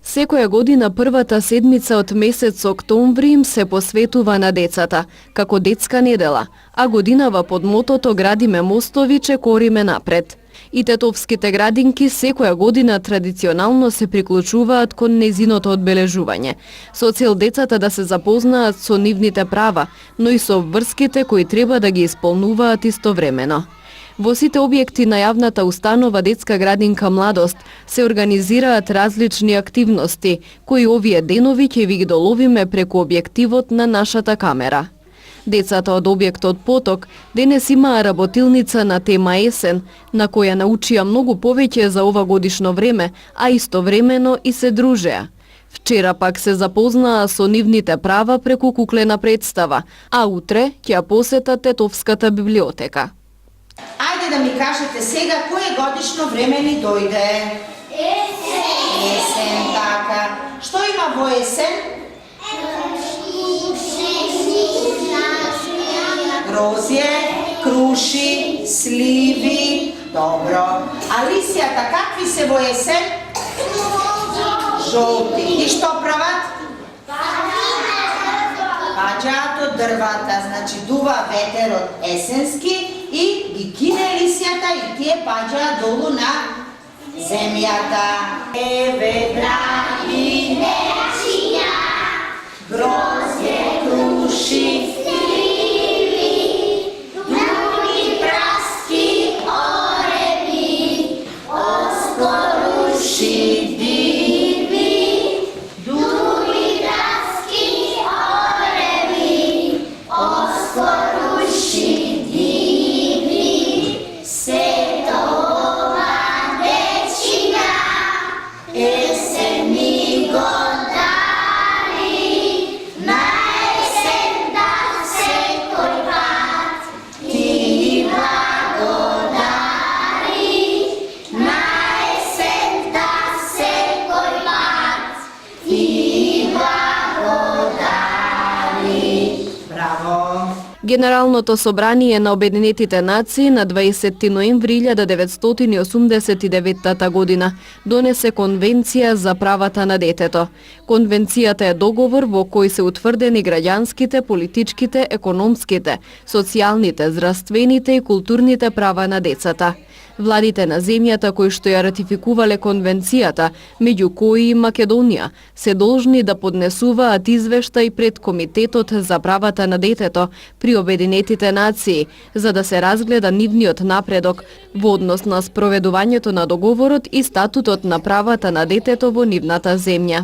Секоја година првата седмица од месец октомври им се посветува на децата, како детска недела, а годинава под мотото "Градиме мостови, чекориме напред". И тетовските градинки секоја година традиционално се приклучуваат кон незиното одбележување, со цел децата да се запознаат со нивните права, но и со обврските кои треба да ги исполнуваат истовремено. Во сите објекти на јавната установа Детска градинка Младост се организираат различни активности, кои овие денови ќе ви ги доловиме преку објективот на нашата камера. Децата од објектот Поток денес имаа работилница на тема есен, на која научија многу повеќе за ова годишно време, а истовремено и се дружеа. Вчера пак се запознаа со нивните права преку куклена представа, а утре ќе ја посетат Тетовската библиотека. Ајде да ми кажете сега кое годишно време ни дојде? Есен. Есен, така. Што има во есен? Грозје, круши, сливи. Добро. А лисјата какви се во есен? Жолти. И што прават? Паѓаат од дрвата, значи дува ветерот есенски и ги кине лисјата и тие паѓаат долу на земјата. Ведра и нечиња, грозје, круши, сливи, дуни, праски, ореви, оскоруши, диви, дуни, праски, ореви, оскоруши, диви, сето ова дечиња, есен ни го дари, на есен да секој пат ти благодари, на есен да секој пат ти благодари. Браво! Генералното собрание на Обединетите нации на 20 ноември 1989 година донесе Конвенција за правата на детето. Конвенцијата е договор во кој се утврдени граѓанските, политичките, економските, социјалните, здравствените и културните права на децата. Владите на земјата кои што ја ратификувале конвенцијата, меѓу кои и Македонија, се должни да поднесуваат извештај пред Комитетот за правата на детето при Обединетите нации, за да се разгледа нивниот напредок во однос на спроведувањето на договорот и статутот на правата на детето во нивната земја.